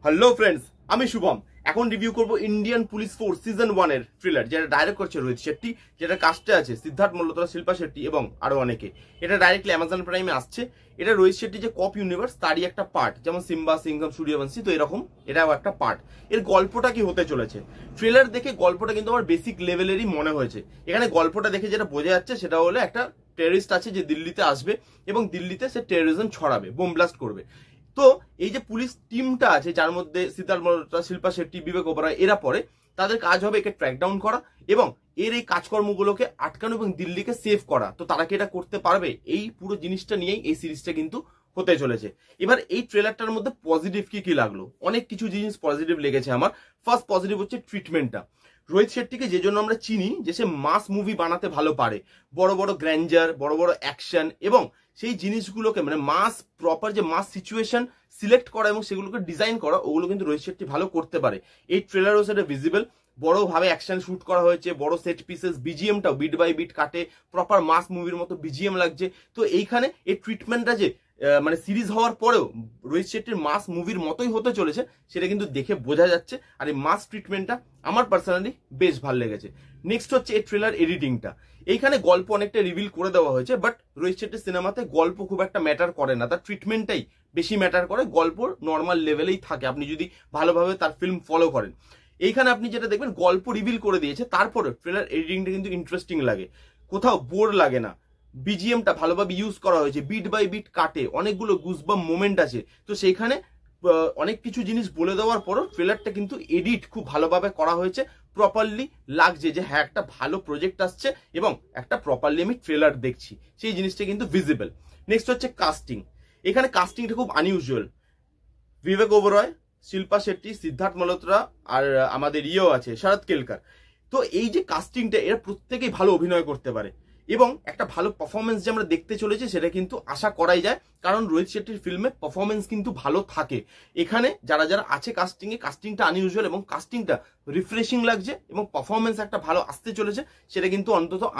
Hello friends, আমি শুভম। এখন review করব ইন্ডিয়ান পুলিশ ফোর্স সিজন 1 এর ট্রেলার, যেটা ডাইরেক্ট করছে রোহিত শেট্টি, যেটা কাস্টে আছে সিদ্ধার্থ মালহোত্রা, শিল্পা শেট্টি এবং আরো অনেকে। এটা ডাইরেক্টলি অ্যামাজন প্রাইমে আসছে। এটা রোহিত শেট্টি যে কপ ইউনিভার্স তারই একটা পার্ট, যেমন সিম্বা, সিংঘম, সূর্যবংশী, তো এরকম এটাও একটা পার্ট। এর গল্পটা কি হতে চলেছে, ট্রেলার দেখে গল্পটা কিন্তু আমার বেসিক লেভেলেরই মনে হয়েছে। এখানে গল্পটা দেখে যেটা বোঝা যাচ্ছে সেটা হলো একটা টেররিস্ট আছে যে দিল্লিতে আসবে এবং দিল্লিতে সে টেররিজম ছড়াবে, বোম ব্লাস্ট করবে। তো এই যে পুলিশ টিমটা আছে, যার মধ্যে সিদ্ধার্থ মালহোত্রা, শিল্পা শেট্টি, বিবেক ওবেরয় এরা পড়ে, তাদের কাজ হবে একে ট্র্যাক ডাউন করা এবং এর এই কাজকর্মগুলোকে আটকানো এবং দিল্লিকে সেভ করা। তো তারা কি এটা করতে পারবে? এই পুরো জিনিসটা নিয়েই এই সিরিজটা কিন্তু হতে চলেছে। এবার এই ট্রেলারটার মধ্যে পজিটিভ কি কি লাগলো, অনেক কিছু জিনিস পজিটিভ লেগেছে আমার। ফার্স্ট পজিটিভ হচ্ছে ট্রিটমেন্টটা। রোহিত শেট্টিকে যে জন্য আমরা চিনি যে সে মাস মুভি বানাতে ভালো পারে, বড় বড় গ্র্যান্ডার, বড় বড় অ্যাকশন এবং সেই জিনিসগুলোকে মানে মাস প্রপার যে মাস সিচুয়েশন সিলেক্ট করা এবং সেগুলোকে ডিজাইন করা, ওগুলো কিন্তু রোহিত শেট্টি ভালো করতে পারে। এই ট্রেলারও সেটা ভিজিবল, বড়ভাবে অ্যাকশন শুট করা হয়েছে, বড় সেট পিসেস, বিজিএমটাও বিট বাই বিট কাটে, প্রপার মাস মুভির মতো বিজিএম লাগছে। তো এইখানে এই ট্রিটমেন্টটা যে মানে সিরিজ হওয়ার পরেও রোহিত শেট্টির মাস মুভির মতোই হতে চলেছে, সেটা কিন্তু দেখে বোঝা যাচ্ছে। আর এই মাস ট্রিটমেন্টটা আমার পার্সোনালি বেশ ভালো লেগেছে। নেক্সট হচ্ছে এই ট্রেলার এডিটিংটা। এইখানে গল্প অনেকটা রিভিল করে দেওয়া হয়েছে, বাট রোহিত শেট্টির সিনেমাতে গল্প খুব একটা ম্যাটার করে না, তার ট্রিটমেন্টটাই বেশি ম্যাটার করে। গল্প নর্মাল লেভেলেই থাকে আপনি যদি ভালোভাবে তার ফিল্ম ফলো করেন। এইখানে আপনি যেটা দেখবেন, গল্প রিভিল করে দিয়েছে, তারপরে ট্রেলার এডিটিংটা কিন্তু ইন্টারেস্টিং লাগে, কোথাও বোর লাগে না। বিজিএমটা ভালোভাবে ইউজ করা হয়েছে, বিট বাই বিট কাটে, অনেকগুলো গুজবাম মোমেন্ট আছে। তো সেইখানে অনেক কিছু জিনিস বলে দেওয়ার পরও ট্রেলারটা কিন্তু এডিট খুব ভালোভাবে করা হয়েছে, প্রপারলি লাগছে যে হ্যাঁ একটা ভালো প্রজেক্ট আসছে এবং একটা প্রপারলি আমি ট্রেলার দেখছি, সেই জিনিসটা কিন্তু ভিজিবল। নেক্সট হচ্ছে কাস্টিং। এখানে কাস্টিংটা খুব আনইউজুয়াল। বিবেক ওবেরয়, শিল্পা শেট্টি, সিদ্ধার্থ মালহোত্রা আর আমাদের ইয়েও আছে শরৎ কেলকার। তো এই যে কাস্টিংটা, এরা প্রত্যেকেই ভালো অভিনয় করতে পারে এবং একটা ভালো পারফরমেন্স যে আমরা দেখতে চলেছি সেটা কিন্তু আশা করাই যায়, কারণ রোহিত শেট্টির ফিল্মে পারফরমেন্স কিন্তু ভালো থাকে। এখানে যারা যারা আছে কাস্টিংয়ে, কাস্টিংটা আনইউজুয়াল এবং কাস্টিংটা রিফ্রেশিং লাগছে এবং পারফরমেন্স একটা ভালো আসতে চলেছে, সেটা কিন্তু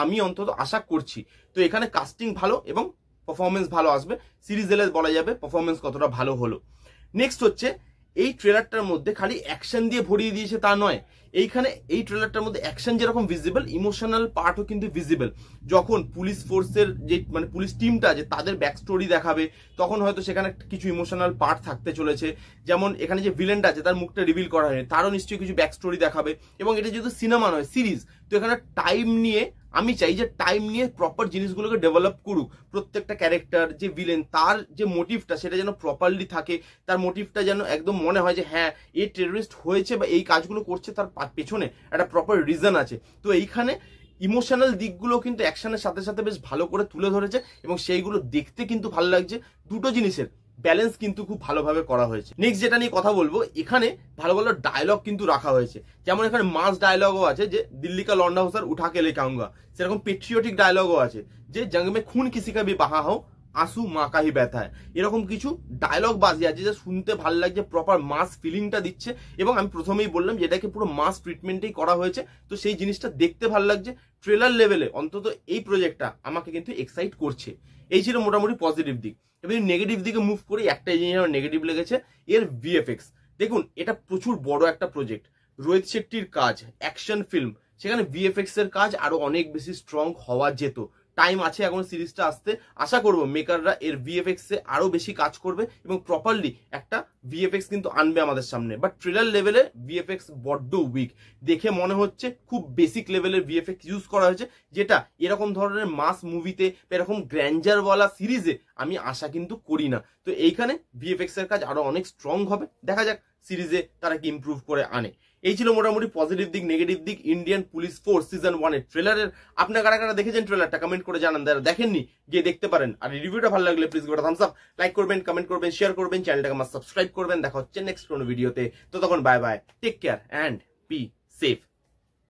আমি অন্তত আশা করছি। তো এখানে কাস্টিং ভালো এবং পারফরমেন্স ভালো আসবে, সিরিজ এলে বলা যাবে পারফরমেন্স কতটা ভালো হলো। নেক্সট হচ্ছে এই ট্রেলারটার মধ্যে খালি অ্যাকশন দিয়ে ভরিয়ে দিয়েছে তা নয়, এইখানে এই ট্রেলারটার মধ্যে অ্যাকশন যেরকম ভিজিবল, ইমোশনাল পার্টও কিন্তু ভিজিবল। যখন পুলিশ ফোর্সের যে মানে পুলিশ টিমটা আছে তাদের ব্যাক স্টোরি দেখাবে, তখন হয়তো সেখানে কিছু ইমোশনাল পার্ট থাকতে চলেছে। যেমন এখানে যে ভিলেনটা আছে তার মুখটা রিভিল করা হয়নি, তারও নিশ্চয়ই কিছু ব্যাক স্টোরি দেখাবে। এবং এটা যেহেতু সিনেমা নয় সিরিজ, তো এখানে টাইম নিয়ে আমি চাই যে টাইম নিয়ে প্রপার জিনিসগুলোকে ডেভেলপ করুক। প্রত্যেকটা ক্যারেক্টার যে ভিলেন, তার যে মোটিভটা সেটা যেন প্রপারলি থাকে, তার মোটিভটা যেন একদম মনে হয় যে হ্যাঁ এই টেররিস্ট হয়েছে বা এই কাজগুলো করছে, তার পেছনে একটা প্রপার রিজন আছে। তো এইখানে ইমোশনাল দিকগুলো কিন্তু অ্যাকশনের সাথে সাথে বেশ ভালো করে তুলে ধরেছে এবং সেইগুলো দেখতে কিন্তু ভালো লাগছে। দুটো জিনিসের ব্যালেন্স কিন্তু খুব ভালোভাবে করা হয়েছে। নেক্সট যেটা নিয়ে কথা বলবো, এখানে ভালো ভালো ডায়লগ কিন্তু রাখা হয়েছে। যেমন এখানে মাস ডায়লগও আছে যে দিল্লি কা লন্ডা হোসার উঠা কে লেকে আউঙ্গা, সেরকম পেট্রিয়টিক ডায়লগও আছে যে জঙ্গ মে খুন কিসি কা ভি বাহা হো আসু মা কা হি ব্যথা হয়। এরকম কিছু ডায়লগ বাজি আছে যে শুনতে ভালো লাগছে, প্রপার মাস ফিলিংটা দিচ্ছে। এবং আমি প্রথমেই বললাম যে এটাকে পুরো মাস ট্রিটমেন্টেই করা হয়েছে, তো সেই জিনিসটা দেখতে ভালো লাগছে। ট্রেলার লেভেলে অন্তত এই প্রজেক্টটা আমাকে কিন্তু এক্সাইট করছে। এই ছিল মোটামুটি পজিটিভ দিক। এবার নেগেটিভ দিকে মুভ করি, একটা জিনিস আমার নেগেটিভ লেগেছে, এর ভিএফএক্স। দেখুন, এটা প্রচুর বড় একটা প্রজেক্ট, রোহিত শেট্টির কাজ, অ্যাকশন ফিল্ম, সেখানে ভিএফএক্স এর কাজ আরো অনেক বেশি স্ট্রং হওয়া যেত। টাইম আছে এখন সিরিজটা আসতে, আশা করবো মেকাররা এর ভিএফএক্স এ আরো বেশি কাজ করবে এবং প্রপারলি একটা ভিএফএক্স কিন্তু আনবে আমাদের সামনে। বাট ট্রেলার লেভেলে ভিএফএক্স বড্ড উইক, দেখে মনে হচ্ছে খুব বেসিক লেভেলের ভিএফএক্স ইউজ করা হয়েছে, যেটা এরকম ধরনের মাস মুভিতে এরকম গ্র্যান্ডারওয়ালা সিরিজে আমি আশা কিন্তু করি না। তো এইখানে ভিএফএক্স এর কাজ আরো অনেক স্ট্রং হবে, দেখা যাক সিরিজে তারা কি ইমপ্রুভ করে আনে। এই ছিল মোটামুটি পজিটিভ দিক। নেগেটিভ দিক ইন্ডিয়ান পুলিশ ফোর্স সিজন 1 এর ট্রেলারের। আপনারা কারা কারা দেখেছেন ট্রেলারটা কমেন্ট করে জানান, যারা দেখেননি গিয়ে দেখতে পারেন। আর রিভিউটা ভালো লাগলে প্লিজ গোটা থামস আপ, লাইক করবেন, কমেন্ট করবেন, শেয়ার করবেন, চ্যানেলটাকে আমার সাবস্ক্রাইব করবেন। দেখা হচ্ছে নেক্সট কোনো ভিডিওতে। তো তখন bye bye, take care and be safe.